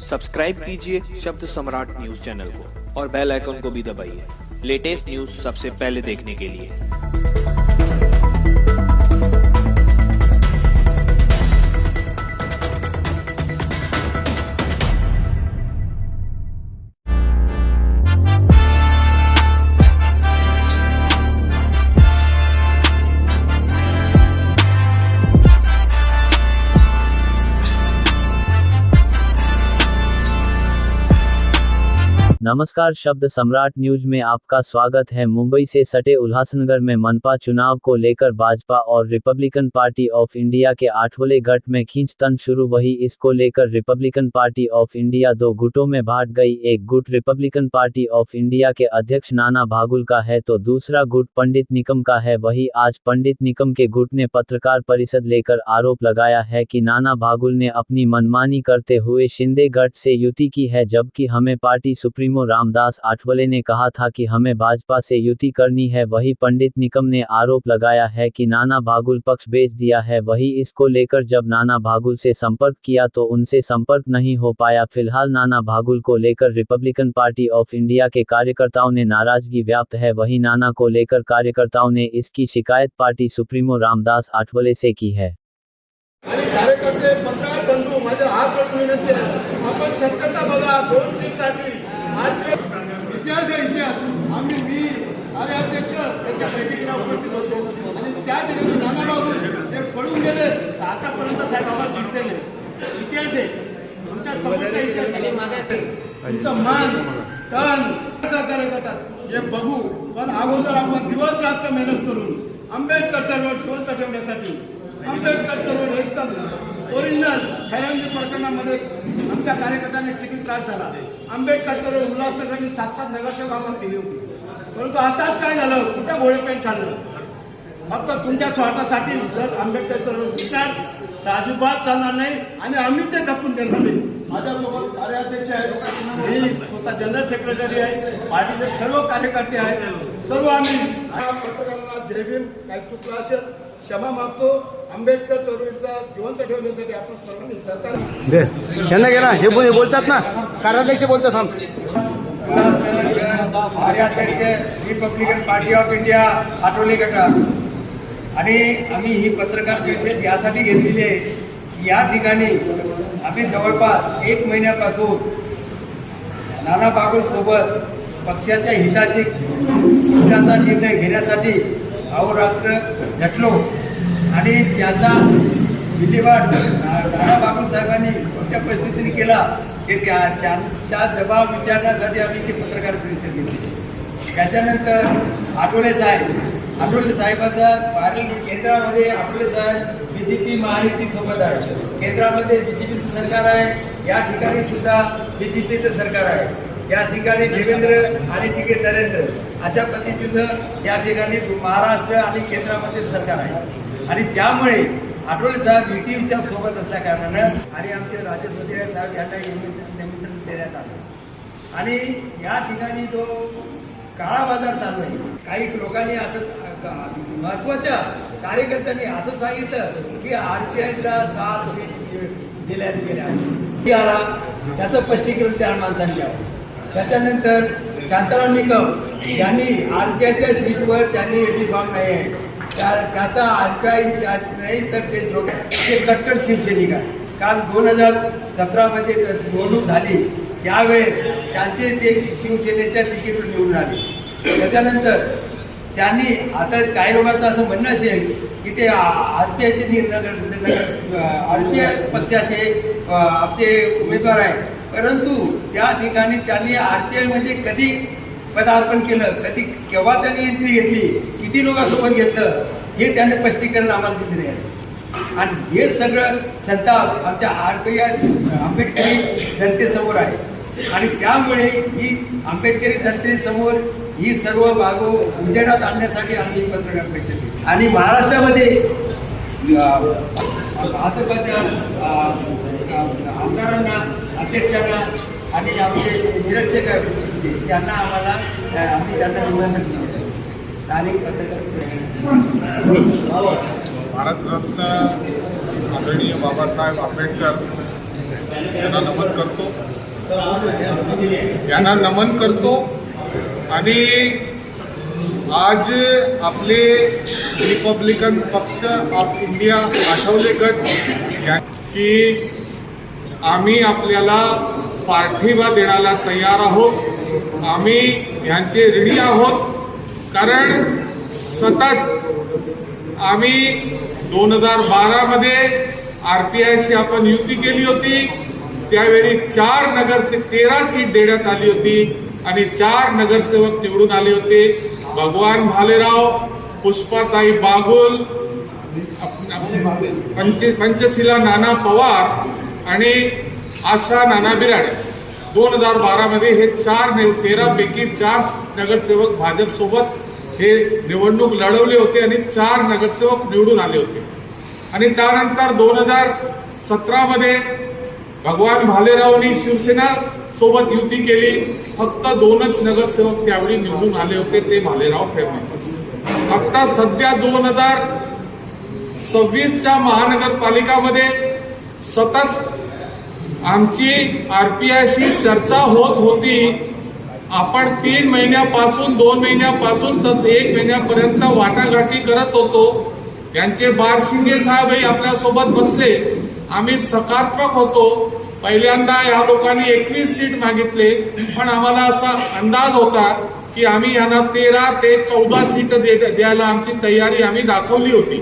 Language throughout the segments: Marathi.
सब्सक्राइब कीजिए शब्द सम्राट न्यूज चैनल को और बेल आइकन को भी दबाइए लेटेस्ट न्यूज सबसे पहले देखने के लिए। नमस्कार, शब्द सम्राट न्यूज में आपका स्वागत है। मुंबई से सटे उल्लासनगर में मनपा चुनाव को लेकर भाजपा और रिपब्लिकन पार्टी ऑफ इंडिया के आठवले गठ में खींचतान शुरू। वही इसको लेकर रिपब्लिकन पार्टी ऑफ इंडिया दो गुटों में बांट गई। एक गुट रिपब्लिकन पार्टी ऑफ इंडिया के अध्यक्ष नाना भागुल का है तो दूसरा गुट पंडित निकम का है। वही आज पंडित निकम के गुट ने पत्रकार परिषद लेकर आरोप लगाया है कि नाना भागुल ने अपनी मनमानी करते हुए शिंदे गठ से युति की है, जबकि हमें पार्टी सुप्रीमो रामदास आठवले ने कहा था कि हमें भाजपा से युति करनी है। वही पंडित निकम ने आरोप लगाया है कि नाना भागुल पक्ष बेच दिया है। वही इसको लेकर जब नाना भागुल से संपर्क किया तो उनसे संपर्क नहीं हो पाया। फिलहाल नाना भागुल को लेकर रिपब्लिकन पार्टी ऑफ इंडिया के कार्यकर्ताओं ने नाराजगी व्यक्त है। वही नाना को लेकर कार्यकर्ताओं ने इसकी शिकायत पार्टी सुप्रीमो रामदास आठवले से की है। कार्यकर्ते पत्रकार बंधू माझ्या हात जोडून विनंती आहे, आपण सत्यता बघा। 2 सीटसाठी आज इतिहास आहे, इतिहास। मी कार्याध्यक्ष त्याच्या बैठकीला उपस्थित होतो आणि त्या ठिकाणी नाना भागुल हे पळून गेले, आतापर्यंत साहेब आम्हाला जिंकलेले इतिहास आहे। तुमच्या समोरचा इतिहास आहे, तुमचं मान तन सहकार्य करतात हे बघू। पण अगोदर आपण दिवस रात्र मेहनत करून आंबेडकर चळवळ जिवंत ठेवण्यासाठी आंबेडकर चळवळ एकदम ओरिजिनल खैरांगी प्रकरणामध्ये आमच्या कार्यकर्त्यांना किती त्रास झाला। आंबेडकर चळवळ उल्हासनगरनी 7-7 नगरसेवक आम्हाला दिली होती, परंतु आताच काय झालं, कुठे घोडेपेट चाललं। फक्त तुमच्या स्वार्थासाठी जर आंबेडकर चळवळ विचार तर अजिबात चालणार नाही आणि आम्ही ते खपून देणार नाही। माझ्यासोबत कार्याध्यक्ष आहेत, मी स्वतः जनरल सेक्रेटरी आहे, पार्टीचे सर्व कार्यकर्ते आहेत, सर्व आम्ही पत्रकारांना जय भीम। काय चुकलं असेल क्षमा मागतो। आंबेडकर चळवळीचा जिवंत ठेवण्यासाठी आपण सर्वांनी सहकार्य यांना गेला हे बोलतात ना, कार्याध्यक्ष बोलतात। हम कार्याध्यक्ष Republican party of India Athawale गट आणि आम्ही ही पत्रकार परिषद यासाठी घेतलेली आहे की या ठिकाणी आम्ही जवळपास 1 महिन्यापासून नाना भागुल सोबत पक्षाच्या हिताचा निर्णय घेण्यासाठी अहोरात्र झटलो आणि त्याचा विल्हेवाट नाना भागुल साहेबांनी कोणत्या परिस्थितीने केला हे त्या जबाब विचारण्यासाठी आम्ही ती पत्रकार परिषद घेतली। त्याच्यानंतर आठवले साहेबाचा केंद्रामध्ये आठवले साहेब BJP महायुती सोबत आहे, केंद्रामध्ये BJPचं सरकार आहे, या ठिकाणी सुद्धा BJPचं सरकार आहे। या ठिकाणी देवेंद्र आणि तिकडे नरेंद्र अशा पद्धतीचं या ठिकाणी महाराष्ट्र आणि केंद्रामध्ये सरकार आहे आणि त्यामुळे आठवले साहेब युतीच्या सोबत असल्या कारणानं आणि आमचे राजेश वजिरे साहेब यांना निमंत्रण देण्यात आलं आणि या ठिकाणी जो काळा बाजार चालू आहे। काही लोकांनी असं महत्वाच्या कार्यकर्त्यांनी असं सांगितलं की RPIला 7 सीट दिल्यात गेल्या आहेत, त्याचं स्पष्टीकरण त्या माणसांनी द्यावं। त्याच्यानंतर शांताराम निकम यांनी RPIच्या सीटवर त्यांनी एटी फॉर्म नाही आहे, त्याचा RPI नाही तर ते कट्टर शिवसैनिक आहे। काल 2017 मध्ये निवडणूक झाली त्यावेळेस त्यांचे ते शिवसेनेच्या तिकीटवर निवडून आले। त्याच्यानंतर त्यांनी आता काही लोकांचं असं म्हणणं असेल की ते RPIचे RPI पक्षाचे आमचे उमेदवार आहे, परंतु त्या ठिकाणी त्यांनी RPI मध्ये कधी पदार्पण केलं, केव्हा त्यांनी एंट्री घेतली, किती लोकांसोबत घेतलं हे त्यांनी स्पष्टीकरण आम्हाला दिलेले आहे आणि हे सगळं संताप आमच्या आंबेडकरी जनतेसमोर आहे आणि त्यामुळे ही आंबेडकरी जनतेसमोर ही सर्व बाजू उजेडात आणण्यासाठी आम्ही पत्रकार परिषद घेतली आणि महाराष्ट्रामध्ये भाजपच्या आमदारांना, अध्यक्षांना आणि आमचे निरीक्षक त्यांना आम्ही त्यांना निमंत्रण केलं। स्थानिक पत्रकार भारतरत्न आदरणीय बाबासाहेब आंबेडकर यांना नमन करतो आणि आज आपले रिपब्लिकन पक्ष ऑफ इंडिया आठवले गट की आम्ही आपल्याला पाठिंबा देण्याला तयार आहोत. आम्ही यांचे ऋणी आहोत कारण सतत आम्ही 2012 RPIशी आपण युती केली होती. त्यावेळी 13 सीट देण्यात आली होती आणि 4 नगरसेवक निवडून आले होते. भगवान भालेराव, पुष्पाताई बागुल, पंचशिला नाना पवार आणि आशा नाना बिराडे. 2012 हे 13 पैकी 4 नगरसेवक भाजप सोबत हे निवडणूक लढवले होते आणि 4 नगरसेवक निवडून आले होते. आणि त्यानंतर 2017 भगवान भालेरावनी शिवसेना सोबत युती केली. फक्त 2च नगरसेवक त्यावेळी निवडून आले होते, ते भालेराव फॅमिली. आता सध्या 2026च्या महानगरपालिकामध्ये सतत आमची RPIशी चर्चा होत होती. आपण 3 महिन्यापासून 2 महिन्यापासून तर 1 महिन्यापर्यंत वाटाघाटी करत होतो. यांचे बारशिंगे साहेबही आपल्यासोबत बसले. आम्ही सकारात्मक होतो. पहिल्यांदा या लोकांनी 21 सीट मागितले, पण आम्हाला असा अंदाज होता की आम्ही यांना 13 ते 14 सीट द्यायला आमची तयारी आम्ही दाखवली होती.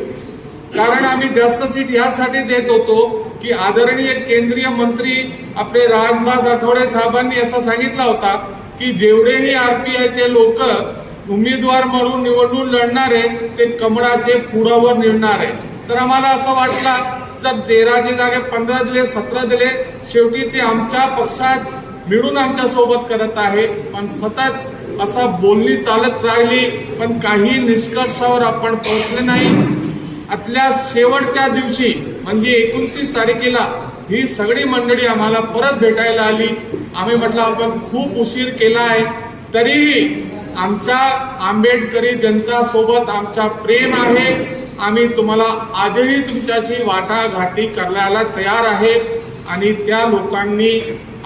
कारण आम्ही जास्त सीट यासाठी देत होतो की आदरणीय केंद्रीय मंत्री आपले रामदास आठवले साहेबांनी असं सांगितलं होता की जेवढेही RPIचे लोक उमेदवार म्हणून निवडणूक लढणार आहे ते कमळाचे फुडावर निवडणार आहे. तर आम्हाला असं वाटलं जर 13च्या जागे 15 दिले, 17 दिले, शेवटी ते आमच्या पक्षात मिळून आमच्या सोबत करत आहे. पण सतत असा बोलणी चालत राहिली, पण काही निष्कर्षावर आपण पोहोचले नाही. आपल्या शेवटच्या दिवशी म्हणजे 29 तारखेला ही सगळी मंडळी आम्हाला परत भेटायला आली. आम्ही म्हटलं आपण खूप उशीर केला आहे, तरीही आमच्या आंबेडकरी जनता सोबत आमचा प्रेम आहे. आम्ही तुम्हाला आजही तुमच्याशी वाटाघाटी करायला तयार आहे. आणि त्या लोकांनी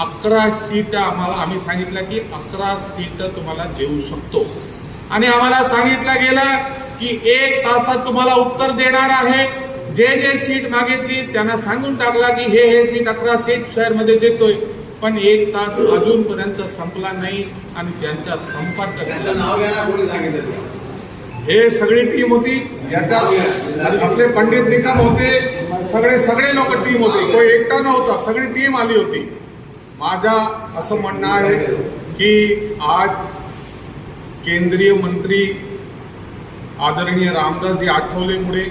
11 सीट आम्ही सांगितलं की 11 सीट तुम्हाला देऊ शकतो. आणि आम्हाला सांगितलं गेलं की 1 तासात तुम्हाला उत्तर देणार आहे. जे सीट मागितली त्यांना सांगून टाकला की हे सीट 11 सीट शहरमध्ये देतोय. पण 1 तास अजूनपर्यंत संपला नाही आणि त्यांचा संपर्क हे सगळी टीम होती. याच्यात आपले पंडित निकम होते, सगळे लोक टीम होते, कोणी एकटा नव्हता, सगळी टीम आली होती. माझा असं म्हणणं आहे की आज केंद्रीय मंत्री आदरणीय रामदासजी आठवलेमुळे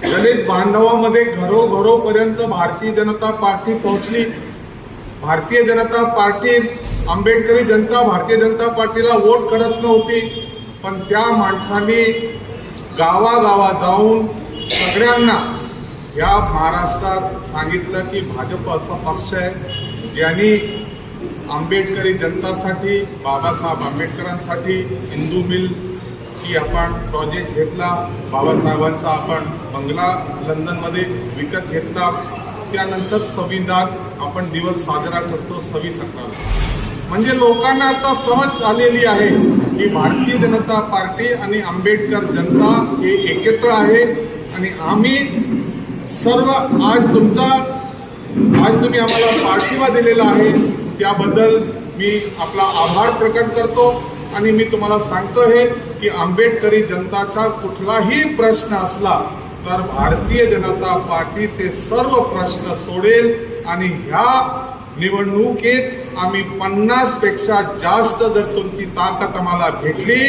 दलित बांधवांमध्ये घरोघरोपर्यंत भारतीय जनता पार्टी पोहोचली. भारतीय जनता पार्टी, आंबेडकरी जनता भारतीय जनता पार्टीला वोट करत नव्हती, पण त्या माणसांनी गावागावा जाऊन सगळ्यांना या महाराष्ट्रात सांगितलं की भाजप असा पक्ष आहे ज्यांनी आंबेडकरी जनतासाठी, बाबासाहेब आंबेडकरांसाठी हिंदू मिलची आपण प्रोजेक्ट घेतला. बाबासाहेबांचा आपण बंगला लंडनमध्ये विकत घेतला. त्यानंतर संविधान आपण दिवस साजरा करतो 26 अकराला. म्हणजे लोकांना आता समज आलेली आहे की भारतीय जनता पार्टी आणि आंबेडकर जनता हे एकत्र आहे. आणि आम्ही सर्व आज तुम्ही आम्हाला पाठिंबा दिलेला आहे त्याबद्दल मी आपला आभार प्रकट करतो. आणि मी तुम्हाला सांगतो हे की आंबेडकरी जनताचा कुठलाही प्रश्न असला तर भारतीय जनता पार्टी ते सर्व प्रश्न सोडेल. आणि ह्या निवडणुकीत आम्ही 50 पेक्षा जास्त जर तुमची ताकद आम्हाला भेटली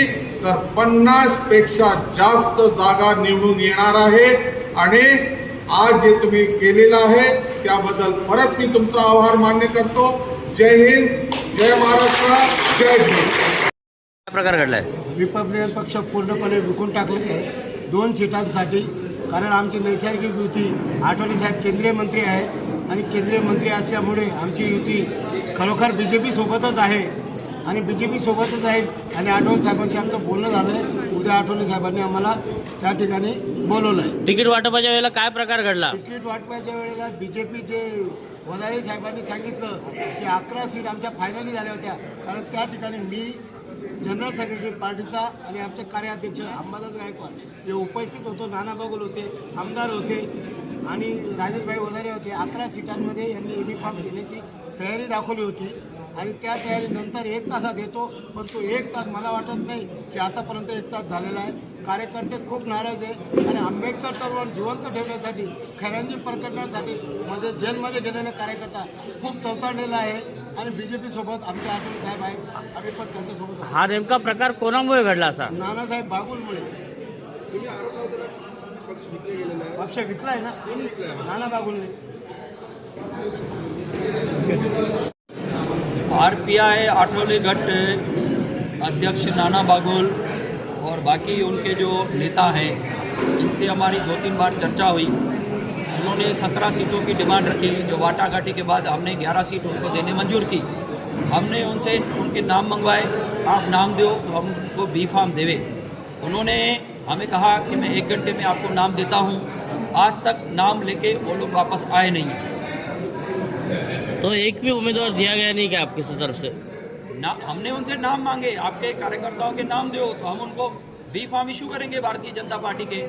तर 50 पेक्षा जास्त जागा निवडून येणार आहे. आणि आज जे तुम्ही केलेलं आहे त्याबद्दल परत मी तुमचा आभार मान्य करतो. जय हिंद, जय महाराष्ट्र, जय भीम. प्रकार घडलाय. रिपब्लिकन पक्ष पूर्णपणे विकून टाकले आहे 2 सीटांसाठी. कारण आमची नैसर्गिक युती आठवले साहेब केंद्रीय मंत्री आहेत आणि केंद्रीय मंत्री असल्यामुळे आमची युती खरोखर BJP सोबतच आहे आणि BJP सोबतच आहे. आणि आठवले साहेबांशी आमचं बोलणं झालं आहे. उद्या आठवले साहेबांनी आम्हाला त्या ठिकाणी बोलवलं आहे. तिकीट वाटपाच्या वेळेला काय प्रकार घडला? तिकीट वाटपाच्या वेळेला BJP जे वधारे साहेबांनी सांगितलं की 11 सीट आमच्या फायनली झाल्या होत्या, कारण त्या ठिकाणी मी जनरल सेक्रेटरी पार्टीचा आणि आमचे कार्याध्यक्ष अंबादास गायकवाड हे उपस्थित होतो, नाना बगुल होते, आमदार होते आणि राजेशभाई वधारे होते. 11 सीटांमध्ये यांनी युनिफॉर्म देण्याची तयारी दाखवली होती आणि त्या तयारीनंतर 1 तासात येतो, पण तो 1 तास मला वाटत नाही की आतापर्यंत 1 तास झालेला आहे. कार्यकर्ते खूप नाराज आहे आणि आंबेडकर चळवळ जिवंत ठेवण्यासाठी, खऱ्यांजी प्रकटण्यासाठी म्हणजे जेलमध्ये गेलेले कार्यकर्ता खूप चौताळलेला आहे आणि BJP सोबत आमचे आठवले साहेब आहेत, आम्ही पण त्यांच्यासोबत आहोत. हा नेमका प्रकार कोणामुळे घडला असा? नानासाहेब बागुलमुळे. पक्ष विकला आहे ना, नाना बागुलने. आरपीआई आठवले गट अध्यक्ष नाना बागुल और बाकी उनके जो नेता हैं, इनसे हमारी 2-3 बार चर्चा हुई. उन्होंने 17 सीटों की डिमांड रखी, जो वाटाघाटी के बाद हमने 11 सीट उनको देने मंजूर की. हमने उनसे उनके नाम मंगवाए, आप नाम दो तो हम उनको बी फार्म देवे. उन्होंने हमें कहा कि मैं 1 घंटे में आपको नाम देता हूँ. आज तक नाम लेके वो लोग वापस आए नहीं. तो एक भी उम्मीदवार दिया गया नहीं क्या आपकी तरफ से? ना, हमने उनसे नाम मांगे, आपके कार्यकर्ताओं के नाम दो तो हम उनको बी फार्म इशू करेंगे भारतीय जनता पार्टी के.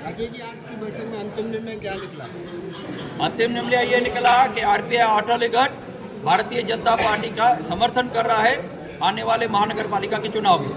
राजेश जी, आज की बैठक में अंतिम निर्णय क्या निकला? अंतिम निर्णय ये निकला कि आरपीआई आठवले गट भारतीय जनता पार्टी का समर्थन कर रहा है आने वाले महानगर पालिका के चुनाव में.